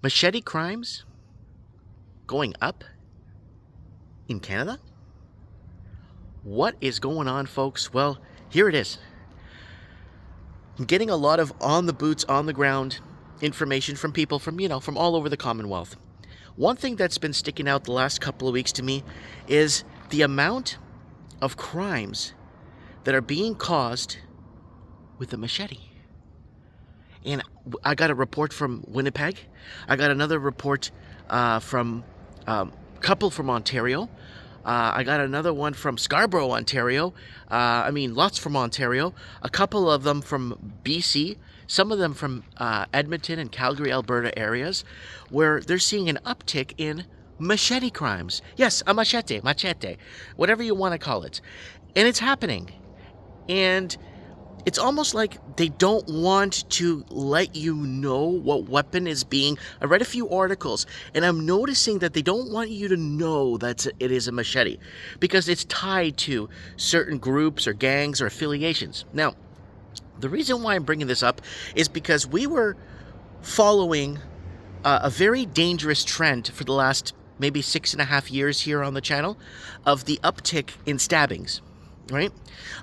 Machete crimes going up in Canada? What is going on, folks? Well, here it is. I'm getting a lot of on the boots, on the ground information from people from all over the Commonwealth. One thing that's been sticking out the last couple of weeks to me is the amount of crimes that are being caused with a machete. And I got a report from Winnipeg. I got another report from a couple from Ontario. I got another one from Scarborough, Ontario. Lots from Ontario. A couple of them from BC. Some of them from Edmonton and Calgary, Alberta areas, where they're seeing an uptick in machete crimes. Yes, a machete, whatever you want to call it. And it's happening. And it's almost like they don't want to let you know what weapon is being... I read a few articles, and I'm noticing that they don't want you to know that it is a machete because it's tied to certain groups or gangs or affiliations. Now, the reason why I'm bringing this up is because we were following a very dangerous trend for the last maybe 6.5 years here on the channel of the uptick in stabbings. Right?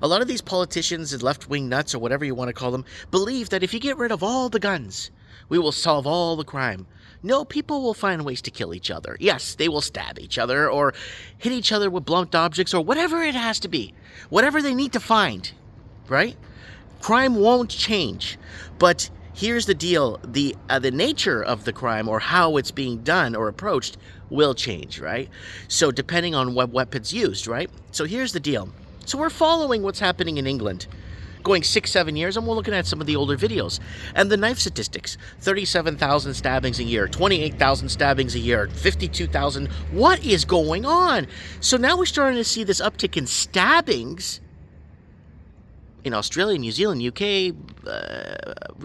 A lot of these politicians and left-wing nuts, or whatever you want to call them, believe that if you get rid of all the guns, we will solve all the crime. No, people will find ways to kill each other. Yes, they will stab each other or hit each other with blunt objects or whatever it has to be. Whatever they need to find. Right? Crime won't change. But here's the deal. The nature of the crime or how it's being done or approached will change, right? So depending on what weapons used, right? So here's the deal. So we're following what's happening in England, going 6-7 years, and we're looking at some of the older videos. And the knife statistics, 37,000 stabbings a year, 28,000 stabbings a year, 52,000. What is going on? So now we're starting to see this uptick in stabbings in Australia, New Zealand, UK.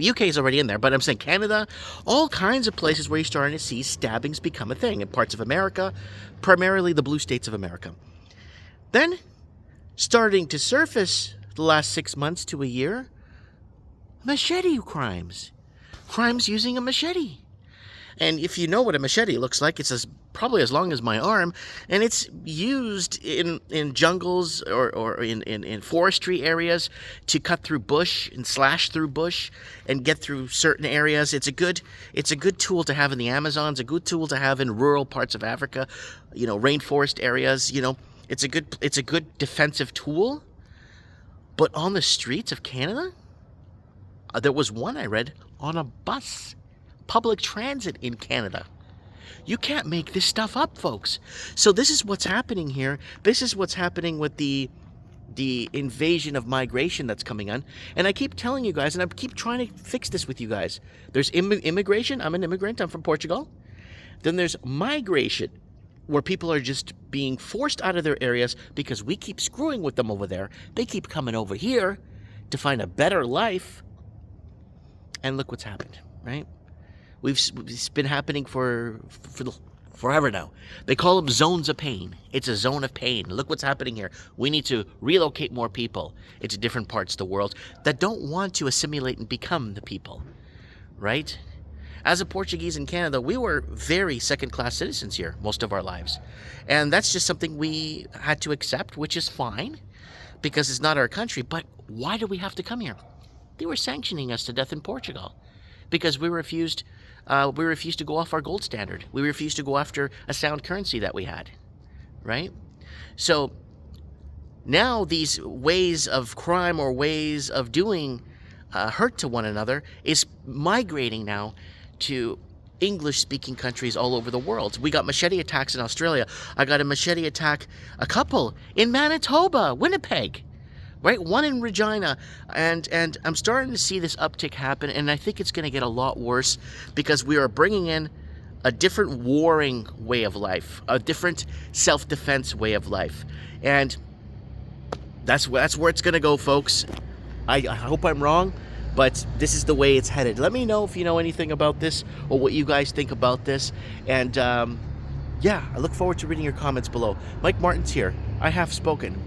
UK is already in there, but I'm saying Canada, all kinds of places where you're starting to see stabbings become a thing in parts of America, primarily the blue states of America. Then, starting to surface the last 6 months to a year, machete crimes. Crimes using a machete. And if you know what a machete looks like, it's probably as long as my arm, and it's used in jungles or in forestry areas to cut through bush and slash through bush and get through certain areas. It's a good tool to have in the Amazons, a good tool to have in rural parts of Africa, rainforest areas, It's a good defensive tool. But on the streets of Canada, there was one I read on a bus, public transit in Canada. You can't make this stuff up, folks. So this is what's happening here. This is what's happening with the invasion of migration that's coming on. And I keep telling you guys, and I keep trying to fix this with you guys. There's immigration. I'm an immigrant. I'm from Portugal. Then there's migration, where people are just being forced out of their areas because we keep screwing with them over there. They keep coming over here to find a better life. And look what's happened, right? It's been happening for forever now. They call them zones of pain. It's a zone of pain. Look what's happening here. We need to relocate more people into different parts of the world that don't want to assimilate and become the people, right? As a Portuguese in Canada, we were very second-class citizens here most of our lives. And that's just something we had to accept, which is fine, because it's not our country. But why do we have to come here? They were sanctioning us to death in Portugal because we refused to go off our gold standard. We refused to go after a sound currency that we had, right? So now these ways of crime or ways of doing hurt to one another is migrating now to English-speaking countries all over the world. We got machete attacks in Australia. I got a machete attack, a couple, in Manitoba, Winnipeg, right? One in Regina. And I'm starting to see this uptick happen, and I think it's going to get a lot worse because we are bringing in a different warring way of life, a different self-defense way of life. And that's where it's going to go, folks. I hope I'm wrong, but this is the way it's headed. Let me know if you know anything about this or what you guys think about this. And yeah, I look forward to reading your comments below. Mike Martin's here. I have spoken.